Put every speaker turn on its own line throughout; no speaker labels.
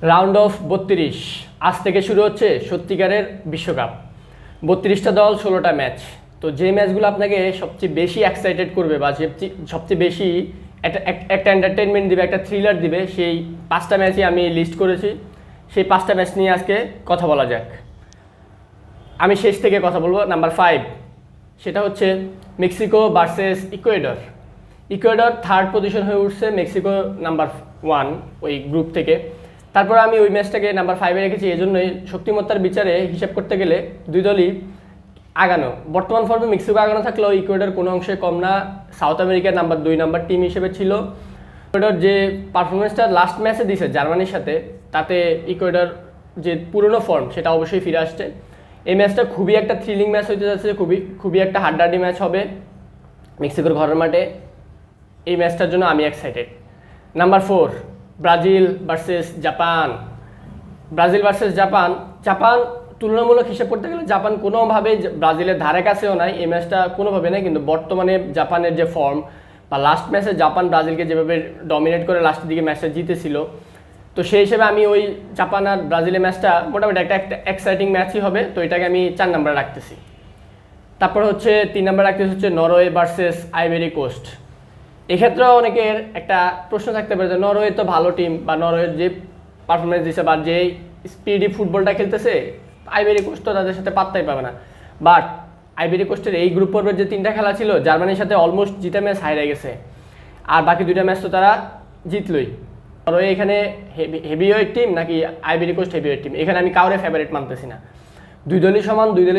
Round of 32 আজ থেকে শুরু হচ্ছে সত্যিকারের বিশ্বকাপ। 32টা দল, 16টা ম্যাচ। তো যে ম্যাচগুলো আপনাকে সবচেয়ে বেশি এক্সাইটেড করবে বা সবচেয়ে বেশি একটা এন্টারটেনমেন্ট দিবে, একটা থ্রিলার দিবে, সেই 5টা ম্যাচই আমি লিস্ট করেছি। সেই 5টা ম্যাচ নিয়ে আজকে কথা বলা যাক। আমি শেষ থেকে কথা বলবো। নাম্বার 5, সেটা হচ্ছে Mexico versus Ecuador. Ecuador third position হয়ে উঠছে, মেক্সিকো নাম্বার 1 ওই গ্রুপ থেকে। তারপর আমি ওই ম্যাচটাকে নাম্বার 5-এ রেখেছি এজন্যই, শক্তিমত্তার বিচারে হিসাব করতে গেলে দুই দলই আগানো। বর্তমান ফর্মে মেক্সিকো আগানো থাকলেও ইকুয়েডর কোনো অংশে কম না। সাউথ আমেরিকার নাম্বার 2 নাম্বার টিম হিসেবে ছিল। ইকুয়েডর যে পারফরমেন্সটা লাস্ট ম্যাচে দিয়েছে জার্মানির সাথে, তাতে ইকুয়েডর যে পুরনো ফর্ম সেটা অবশ্যই ফিরে আসছে। এই ম্যাচটা খুবই একটা থ্রিলিং ম্যাচ হতে যাচ্ছে, খুবই একটা হাড্ডাহাড্ডি ম্যাচ হবে মেক্সিকোর ঘরের মাঠে। এই ম্যাচটার জন্য আমি excited. Number 4, Brazil versus Japan. Brazil versus Japan. Japan তুলনামূলক হিসেব করতে গেলে জাপান কোনোভাবে ব্রাজিলের ধারে কাছেও নাই, এই ম্যাচটা কোনোভাবে নেই। কিন্তু বর্তমানে জাপানের যে ফর্ম বা লাস্ট ম্যাচে জাপান ব্রাজিলকে যেভাবে ডমিনেট করে লাস্টের দিকে ম্যাচটা জিতেছিল, তো সেই হিসেবে আমি ওই জাপান আর ব্রাজিলের ম্যাচটা মোটামুটি একটা এক্সাইটিং ম্যাচই হবে। তো এটাকে আমি 4 নম্বরে রাখতেছি। তারপর হচ্ছে 3 নম্বরে রাখতেছি হচ্ছে নরওয়ে ভার্সেস আইভরি কোস্ট। এক্ষেত্রেও অনেকের একটা প্রশ্ন থাকতে পারে যে নরওয়ে তো ভালো টিম, বা নরওয়ের যে পারফরমেন্স দিচ্ছে বা যে স্পিডি ফুটবলটা খেলতেছে, আইভরি কোস্ট তো তাদের সাথে পাত্তাই পাবে না। বাট আইভরি কোস্টের এই গ্রুপ পর্বের যে 3টা খেলা ছিল, জার্মানির সাথে অলমোস্ট জিতে ম্যাচ হারিয়ে গেছে, আর বাকি 2টা ম্যাচ তো তারা জিতলই। নরওয়ে এখানে হেভিওয়েট টিম নাকি আইভরি কোস্ট হেভিওয়েট টিম, এখানে আমি কাউরে ফেভারিট মানতেছি না। দুই দলই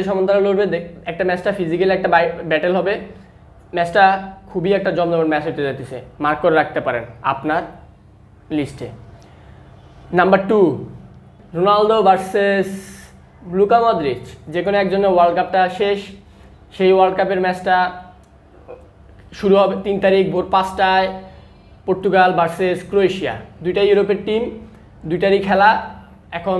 সমান তারা লড়বে। একটা ম্যাচটা ফিজিক্যালি একটা ব্যাটেল হবে। ম্যাচটা খুবই একটা জমজমাট ম্যাচ হতে যাচ্ছে, মার্ক করে রাখতে পারেন আপনার লিস্টে। Number 2, Ronaldo versus Luka Modric. যে কোনো একজনের ওয়ার্ল্ড কাপটা শেষ, সেই ওয়ার্ল্ড কাপের ম্যাচটা শুরু হবে 3 তারিখ ভোর 5টায়, পর্তুগাল ভার্সেস ক্রোয়েশিয়া। 2টা ইউরোপের টিম, 2টারই খেলা। এখন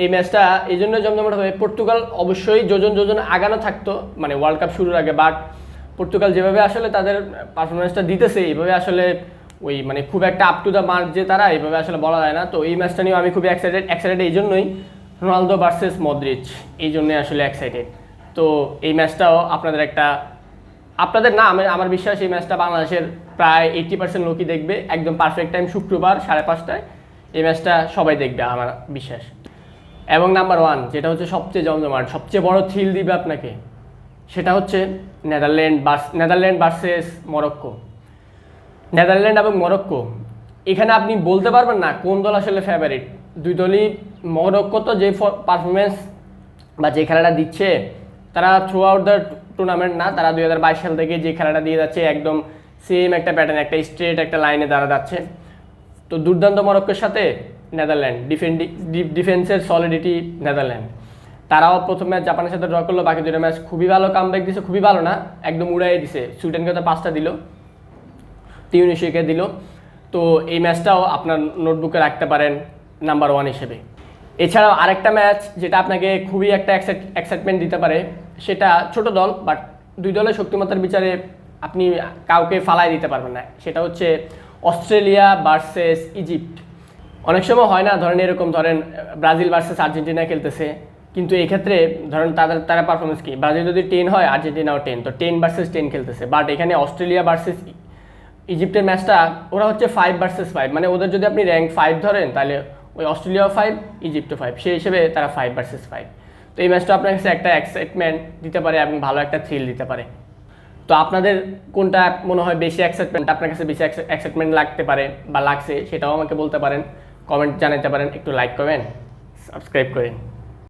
এই ম্যাচটা এই জন্য জমজমাট হবে। পর্তুগাল অবশ্যই যোজন আগানো থাকতো মানে ওয়ার্ল্ড কাপ শুরুর আগে, বাট পর্তুগাল যেভাবে আসলে তাদের পারফরমেন্সটা দিতেছে, এইভাবে আসলে ওই মানে খুব একটা আপ টু দ্য মার্ক যে তারা, এইভাবে আসলে বলা যায় না। তো এই ম্যাচটা নিয়েও আমি খুবই এক্সাইটেড এই জন্যই, রোনালদো ভার্সেস মদ্রিচ, এই জন্যই আসলে এক্সাইটেড। তো এই ম্যাচটাও আপনাদের না, আমার বিশ্বাস এই ম্যাচটা বাংলাদেশের প্রায় 80% লোকই দেখবে। একদম পারফেক্ট টাইম শুক্রবার 5:30টায় এই ম্যাচটা সবাই দেখবে আমার বিশ্বাস। এবং নাম্বার 1, যেটা হচ্ছে সবচেয়ে জমজমাট, সবচেয়ে বড় থ্রিল দিবে আপনাকে, সেটা হচ্ছে নেদারল্যান্ড ভার্সেস মরক্কো। নেদারল্যান্ড এবং মরক্কো, এখানে আপনি বলতে পারবেন না কোন দল আসলে ফেভারিট। দুই দলই, মরক্কো তো যে পারফরমেন্স বা যে খেলাটা দিচ্ছে, তারা থ্রু আউট দ্য টুর্নামেন্ট না, তারা 2022 সাল থেকে যে খেলাটা দিয়ে যাচ্ছে একদম সেম একটা প্যাটার্ন, একটা স্ট্রেট একটা লাইনে তারা যাচ্ছে। তো দুর্দান্ত মরক্কোর সাথে নেদারল্যান্ড, ডিফেন্সের সলিডিটি নেদারল্যান্ড। তারাও প্রথম ম্যাচ জাপানের সাথে ড্র করলো, বাকি 2টা ম্যাচ খুবই ভালো কামব্যাক দিছে, খুবই ভালো না, একদম উড়াই দিছে। সুইডেনকে তো 5টা দিল, তিউনিশিয়াকে দিল। তো এই ম্যাচটাও আপনার নোটবুকে রাখতে পারেন নাম্বার 1 হিসেবে। এছাড়াও আরেকটা ম্যাচ যেটা আপনাকে খুবই একটা এক্সাইটমেন্ট দিতে পারে, সেটা ছোট দল, বাট দুই দলের শক্তিমত্তার বিচারে আপনি কাউকে ফালাই দিতে পারবেন না, সেটা হচ্ছে অস্ট্রেলিয়া ভার্সেস ইজিপ্ট। অনেক সময় হয় না, ধরেন ব্রাজিল ভার্সেস আর্জেন্টিনা খেলতেছে, কিন্তু এই ক্ষেত্রে ধরেন তারা পারফরমেন্স কি, ব্রাজিল যদি 10 হয় আর্জেন্টিনাও 10, তো 10 ভার্সেস 10 খেলতেছে। বাট এখানে অস্ট্রেলিয়া ভার্সেস ইজিপ্টের ম্যাচটা ওরা হচ্ছে 5 ভার্সেস 5, মানে ওদের যদি আপনি র্যাঙ্ক 5 ধরেন, তাহলে ওই অস্ট্রেলিয়াও 5 ইজিপ্টও 5, সেই হিসেবে তারা 5 ভার্সেস 5। তো এই ম্যাচটা আপনার কাছে একটা এক্সাইটমেন্ট দিতে পারে এবং ভালো একটা থ্রিল দিতে পারে। তো আপনাদের কোনটা মনে হয় বেশি এক্সাইটমেন্ট, আপনার কাছে বেশি এক্সাইটমেন্ট লাগতে পারে বা লাগছে, সেটাও আমাকে বলতে পারেন, কমেন্ট জানাতে পারেন, একটু লাইক করবেন, সাবস্ক্রাইব করেন।